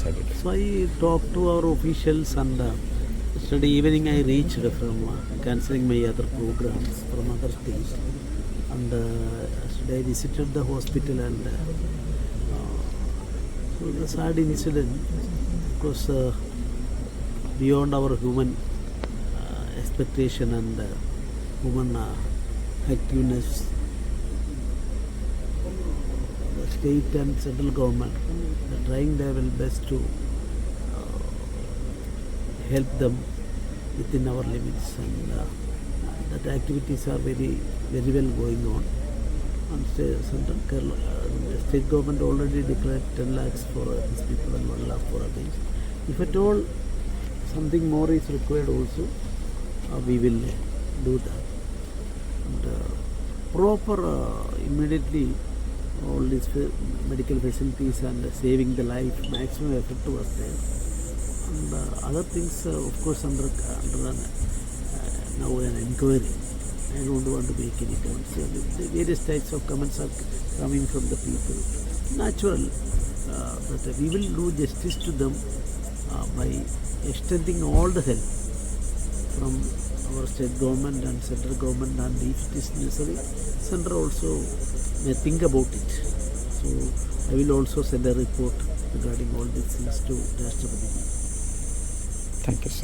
So I talked to our officials, and yesterday evening I reached from cancelling my other programs from other states, and yesterday I visited the hospital, and so the sad incident, of course, beyond our human expectation and human activeness. The state and central government are trying their well best to help them within our limits, and that activities are very well going on. And state government already declared 10 lakhs for these people and 1 lakh for others. If at all something more is required also, we will do that. And proper immediately all these medical facilities and saving the life, maximum effort was there. And other things, of course, under now an inquiry. I don't want to make any comments. The various types of comments are coming from the people. Natural, but we will do justice to them by extending all the help from our state government and central government, and if it is necessary, central also may think about it. So I will also send a report regarding all these things to Rashtrapati. Thank you, sir.